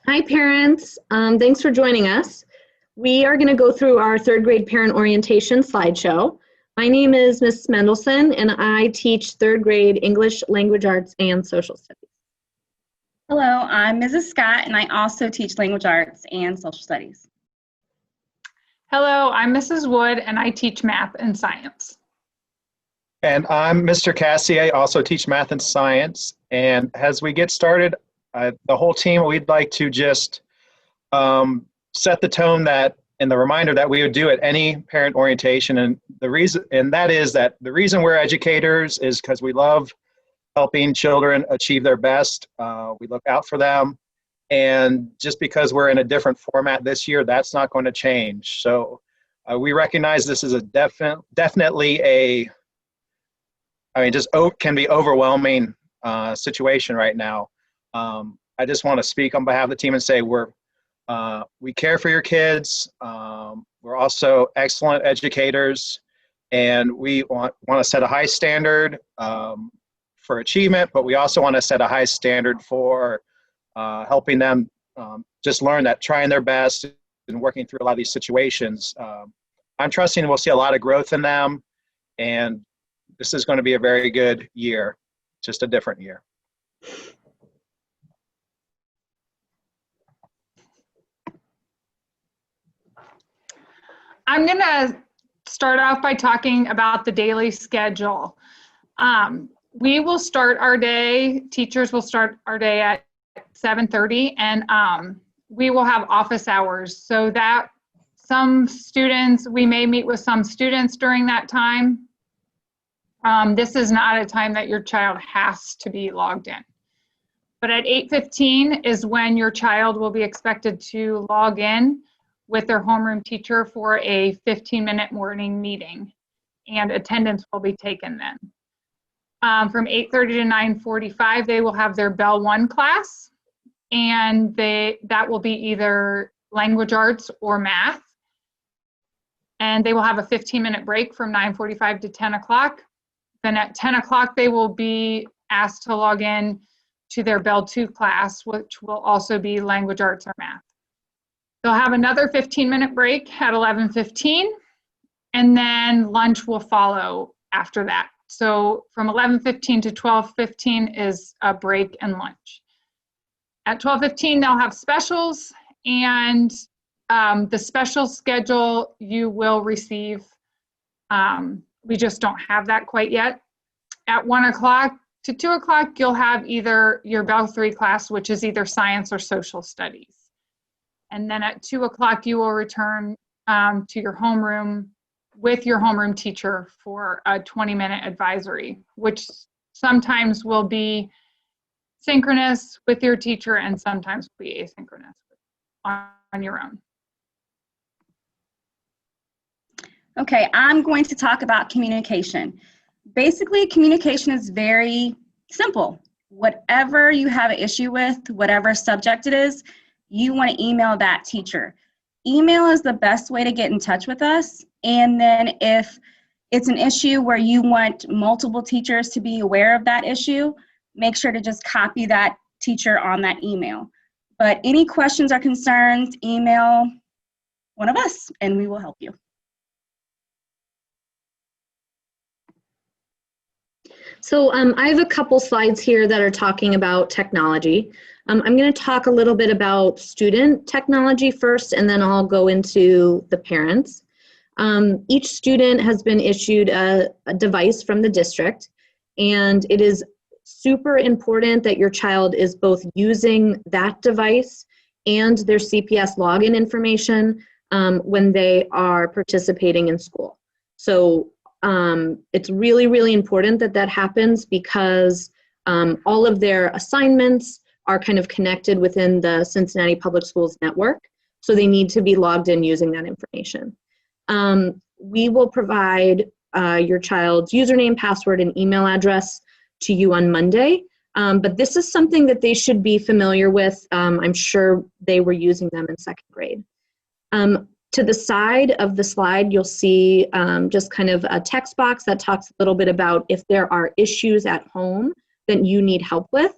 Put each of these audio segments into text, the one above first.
Hi, parents. Thanks for joining us. We are going to go through our third grade parent orientation slideshow. My name is Ms. Mendelson, and I teach third grade English, language arts, and social studies. Hello, I'm Mrs. Scott, and I also teach language arts and social studies. Hello, I'm Mrs. Wood, and I teach math and science. And I'm Mr. Cassie. I also teach math and science. And as we get started, the whole team, we'd like to just set the tone that, and the reminder that we would do at any parent orientation. And the reason we're educators is because we love helping children achieve their best. We look out for them. And just because we're in a different format this year, that's not going to change. So we recognize this is a definitely can be overwhelming situation right now. I just want to speak on behalf of the team and say we care for your kids. We're also excellent educators, and we want to set a high standard for achievement, but we also want to set a high standard for helping them just learn that trying their best and working through a lot of these situations. I'm trusting we'll see a lot of growth in them, and this is going to be a very good year, just a different year. I'm going to start off by talking about the daily schedule. We will start our day, teachers will start our day at 7:30, and we will have office hours so that we may meet with some students during that time. This is not a time that your child has to be logged in. But at 8:15 is when your child will be expected to log in with their homeroom teacher for a 15-minute morning meeting, and attendance will be taken then. From 8:30 to 9:45, they will have their Bell 1 class, and that will be either language arts or math. And they will have a 15-minute break from 9:45 to 10 o'clock. Then at 10 o'clock, they will be asked to log in to their Bell 2 class, which will also be language arts or math. They'll have another 15-minute break at 11:15, and then lunch will follow after that. So from 11:15 to 12:15 is a break and lunch. At 12:15, they'll have specials, and the special schedule you will receive. We just don't have that quite yet. At 1 o'clock to 2 o'clock, you'll have either your Bell 3 class, which is either science or social studies. And then at 2 o'clock, you will return to your homeroom with your homeroom teacher for a 20-minute advisory, which sometimes will be synchronous with your teacher and sometimes will be asynchronous on your own. Okay, I'm going to talk about communication. Basically, communication is very simple. Whatever you have an issue with, whatever subject it is, you want to email that teacher. Email is the best way to get in touch with us. And then if it's an issue where you want multiple teachers to be aware of that issue, make sure to just copy that teacher on that email. But any questions or concerns, email one of us and we will help you. So I have a couple slides here that are talking about technology. I'm going to talk a little bit about student technology first, and then I'll go into the parents. Each student has been issued a device from the district, and it is super important that your child is both using that device and their CPS login information when they are participating in school. So it's really, really important that that happens because all of their assignments are kind of connected within the Cincinnati Public Schools network. So they need to be logged in using that information. We will provide your child's username, password, and email address to you on Monday. But this is something that they should be familiar with. I'm sure they were using them in second grade. To the side of the slide, you'll see just kind of a text box that talks a little bit about if there are issues at home that you need help with.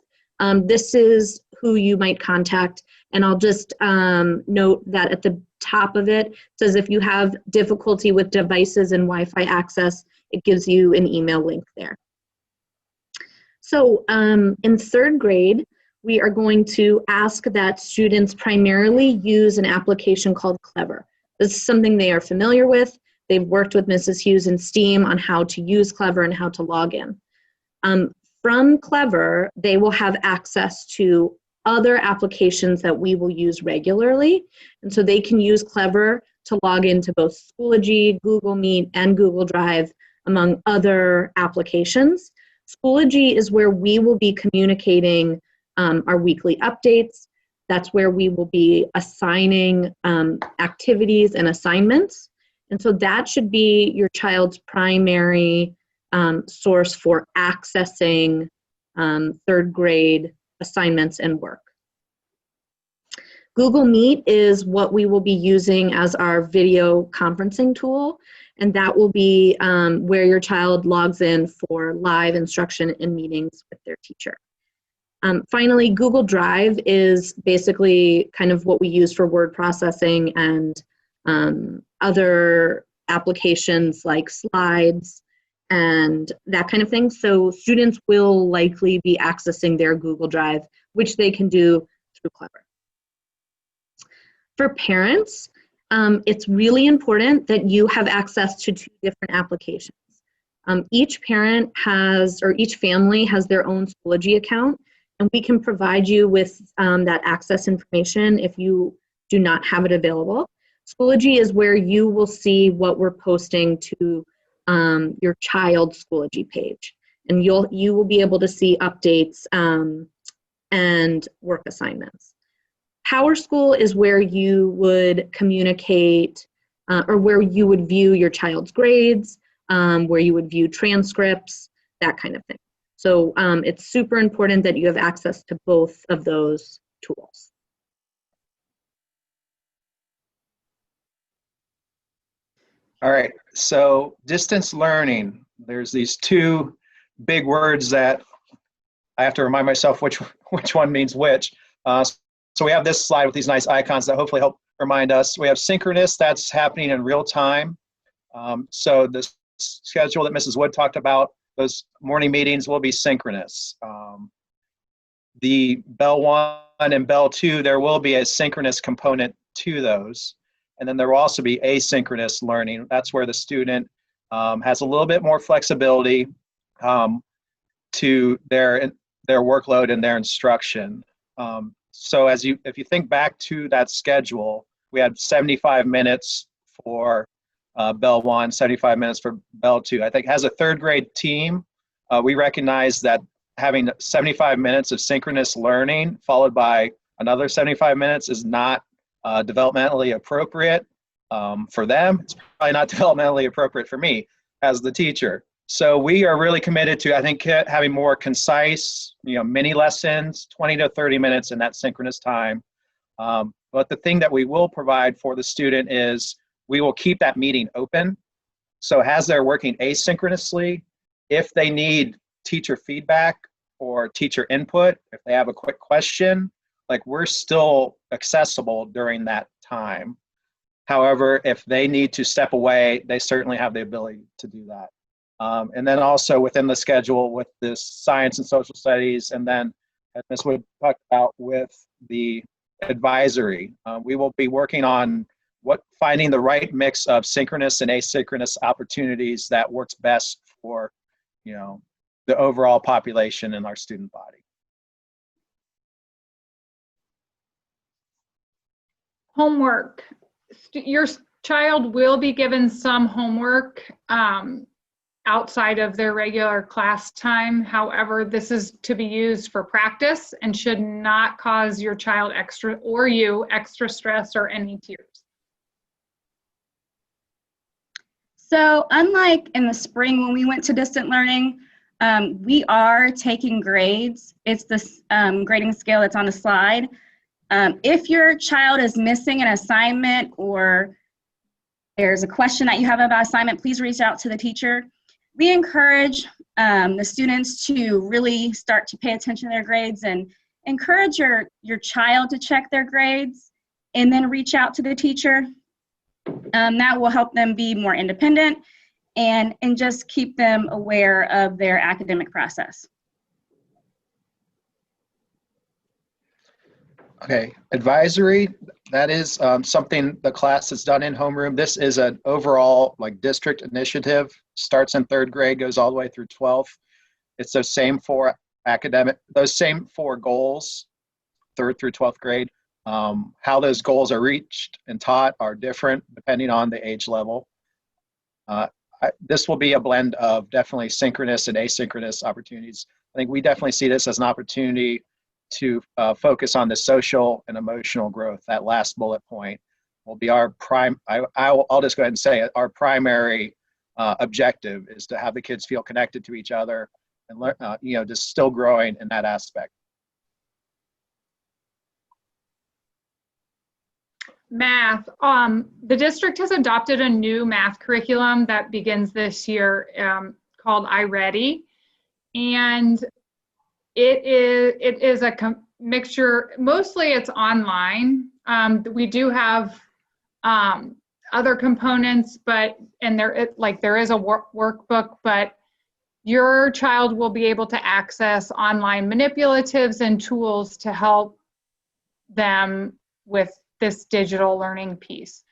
this is who you might contact. And I'll just note that at the top of it says if you have difficulty with devices and Wi-Fi access, it gives you an email link there. So in third grade, we are going to ask that students primarily use an application called Clever. This is something they are familiar with. They've worked with Mrs. Hughes and STEAM on how to use Clever and how to log in. From Clever, they will have access to other applications that we will use regularly. And so they can use Clever to log into both Schoology, Google Meet, and Google Drive, among other applications. Schoology is where we will be communicating our weekly updates. That's where we will be assigning activities and assignments. And so that should be your child's primary source for accessing third grade assignments and work. Google Meet is what we will be using as our video conferencing tool, and that will be where your child logs in for live instruction and meetings with their teacher. Finally, Google Drive is basically kind of what we use for word processing and other applications like slides and that kind of thing. So students will likely be accessing their Google Drive, which they can do through Clever. For parents, it's really important that you have access to 2 different applications. Each parent has, or each family has their own Schoology account, and we can provide you with that access information if you do not have it available. Schoology is where you will see what we're posting to your child's Schoology page. And you will be able to see updates and work assignments. PowerSchool is where you would communicate or where you would view your child's grades, where you would view transcripts, that kind of thing. So it's super important that you have access to both of those tools. All right, so distance learning, there's these 2 big words that I have to remind myself which one means which. So we have this slide with these nice icons that hopefully help remind us. We have synchronous, that's happening in real time. So the schedule that Mrs. Wood talked about, those morning meetings will be synchronous. The Bell 1 and Bell 2, there will be a synchronous component to those. And then there will also be asynchronous learning. That's where the student has a little bit more flexibility to their workload and their instruction. So if you think back to that schedule, we had 75 minutes for Bell 1, 75 minutes for Bell 2. I think as a third grade team, we recognize that having 75 minutes of synchronous learning followed by another 75 minutes is not developmentally appropriate for them. It's probably not developmentally appropriate for me as the teacher. So we are really committed to, I think, having more concise, mini lessons, 20 to 30 minutes in that synchronous time. But the thing that we will provide for the student is we will keep that meeting open. So as they're working asynchronously, if they need teacher feedback or teacher input, if they have a quick question, we're still accessible during that time. However, if they need to step away, they certainly have the ability to do that. And then also within the schedule with this science and social studies, and then as Ms. Wood talked about with the advisory, we will be working on finding the right mix of synchronous and asynchronous opportunities that works best for, the overall population in our student body. Homework. Your child will be given some homework outside of their regular class time. However, this is to be used for practice and should not cause your child extra stress or any tears. So unlike in the spring when we went to distant learning, we are taking grades. It's this grading scale that's on the slide. If your child is missing an assignment or there's a question that you have about assignment, please reach out to the teacher. We encourage the students to really start to pay attention to their grades, and encourage your child to check their grades and then reach out to the teacher. That will help them be more independent and just keep them aware of their academic process. Okay, advisory, that is something the class has done in homeroom. This is an overall like district initiative, starts in 3rd grade, goes all the way through 12th. It's those same 4 goals, 3rd through 12th grade. How those goals are reached and taught are different depending on the age level. This will be a blend of definitely synchronous and asynchronous opportunities. I think we definitely see this as an opportunity to focus on the social and emotional growth. That last bullet point will be our I'll just go ahead and say it. Our primary objective is to have the kids feel connected to each other and learn, just still growing in that aspect. Math. The district has adopted a new math curriculum that begins this year called iReady. And it is a mixture, mostly it's online. We do have other components, but, and there is a workbook, but your child will be able to access online manipulatives and tools to help them with this digital learning piece.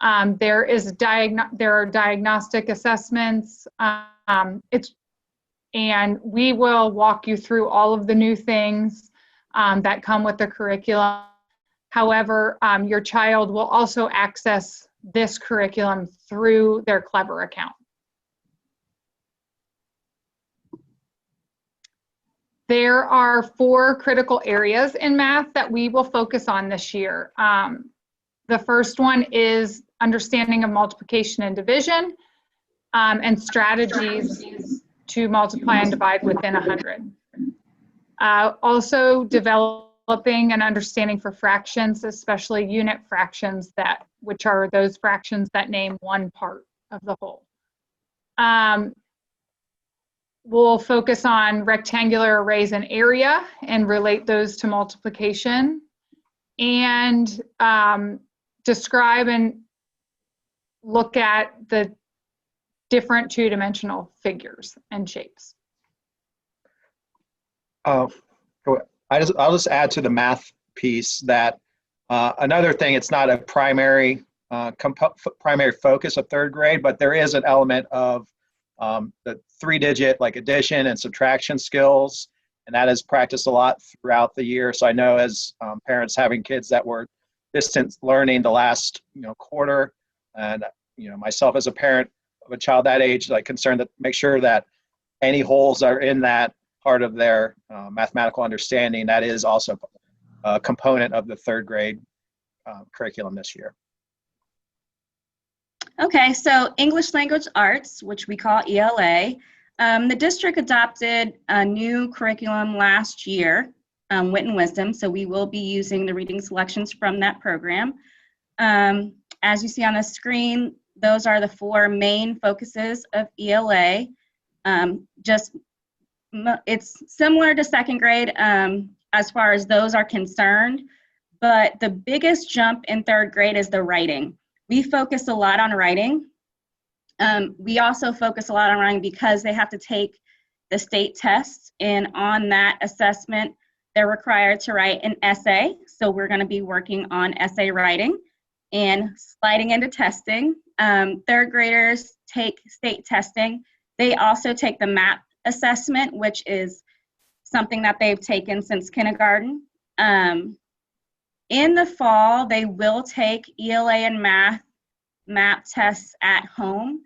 There are diagnostic assessments. And we will walk you through all of the new things that come with the curriculum. However, your child will also access this curriculum through their Clever account. There are 4 critical areas in math that we will focus on this year. The first one is understanding of multiplication and division and strategies to multiply and divide within 100. Also developing an understanding for fractions, especially unit fractions, which are those fractions that name one part of the whole. We'll focus on rectangular arrays and area and relate those to multiplication, and describe and look at the different 2-dimensional figures and shapes. I'll just add to the math piece that another thing, it's not a primary focus of 3rd grade, but there is an element of the 3-digit like addition and subtraction skills, and that is practiced a lot throughout the year. So I know as parents having kids that were distance learning the last quarter, and myself as a parent of a child that age, like concerned to make sure that any holes are in that part of their mathematical understanding. That is also a component of the 3rd grade curriculum this year. Okay, so English Language Arts, which we call ELA, the district adopted a new curriculum last year, Wit and Wisdom, so we will be using the reading selections from that program. As you see on the screen, those are the 4 main focuses of ELA. It's similar to 2nd grade as far as those are concerned, but the biggest jump in 3rd grade is the writing. We focus a lot on writing. We also focus a lot on writing because they have to take the state test, and on that assessment, they're required to write an essay. So we're going to be working on essay writing and sliding into testing. 3rd graders take state testing. They also take the MAP assessment, which is something that they've taken since kindergarten. In the fall, they will take ELA and MAP tests at home.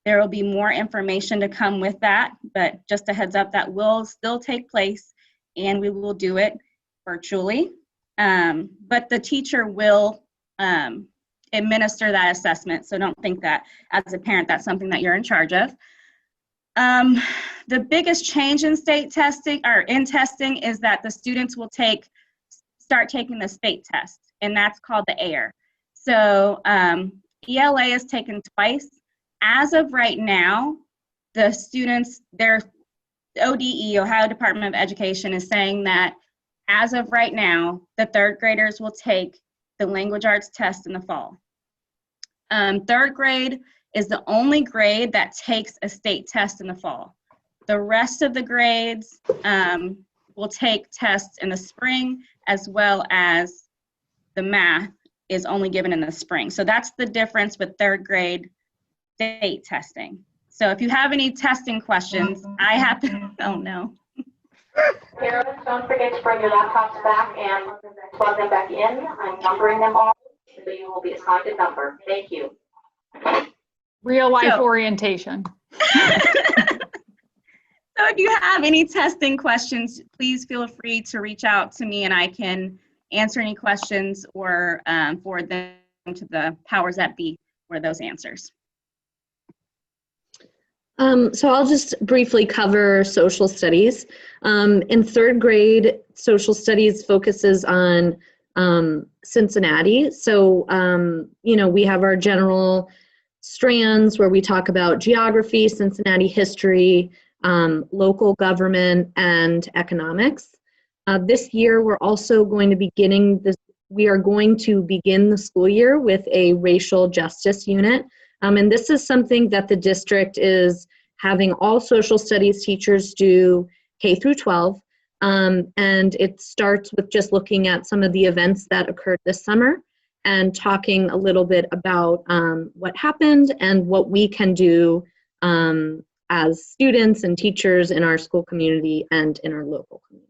There will be more information to come with that, but just a heads up, that will still take place, and we will do it virtually. But the teacher will administer that assessment, so don't think that as a parent that's something that you're in charge of. The biggest change in state testing, or in testing, is that the students will start taking the state test, and that's called the AIR. So ELA is taken twice. As of right now, the students, their ODE, Ohio Department of Education, is saying that as of right now, the third graders will take the language arts test in the fall. Third grade is the only grade that takes a state test in the fall. The rest of the grades will take tests in the spring, as well as the math is only given in the spring. So that's the difference with third grade state testing. So if you have any testing questions, I have to, oh no. Parents, don't forget to bring your laptops back and plug them back in. I'm numbering them all, so you will be assigned a number. Thank you. Real life So- orientation. So if you have any testing questions, please feel free to reach out to me and I can answer any questions or forward them to the powers that be for those answers. So I'll just briefly cover social studies. In third grade, social studies focuses on Cincinnati. So, we have our general strands where we talk about geography, Cincinnati history, local government, and economics. This year, we're also going to be we are going to begin the school year with a racial justice unit. And this is something that the district is having all social studies teachers do K through 12. And it starts with just looking at some of the events that occurred this summer and talking a little bit about what happened and what we can do as students and teachers in our school community and in our local community.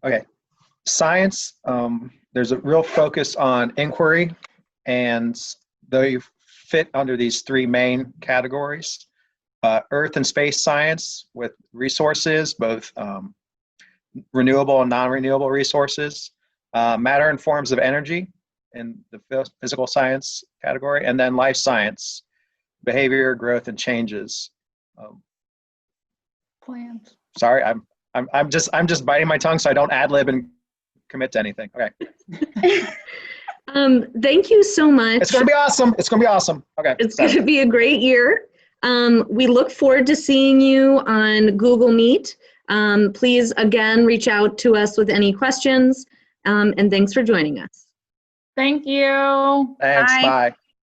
Okay, science, there's a real focus on inquiry, and they fit under these three main categories. Earth and space science with resources, both renewable and non-renewable resources. Matter and forms of energy in the physical science category, and then life science, behavior, growth, and changes. Plans. Sorry, I'm just biting my tongue so I don't ad lib and commit to anything. Okay. Thank you so much. It's gonna be awesome. It's gonna be awesome. Okay. It's going to be a great year. We look forward to seeing you on Google Meet. Please, again, reach out to us with any questions. And thanks for joining us. Thank you. Thanks. Bye. Bye.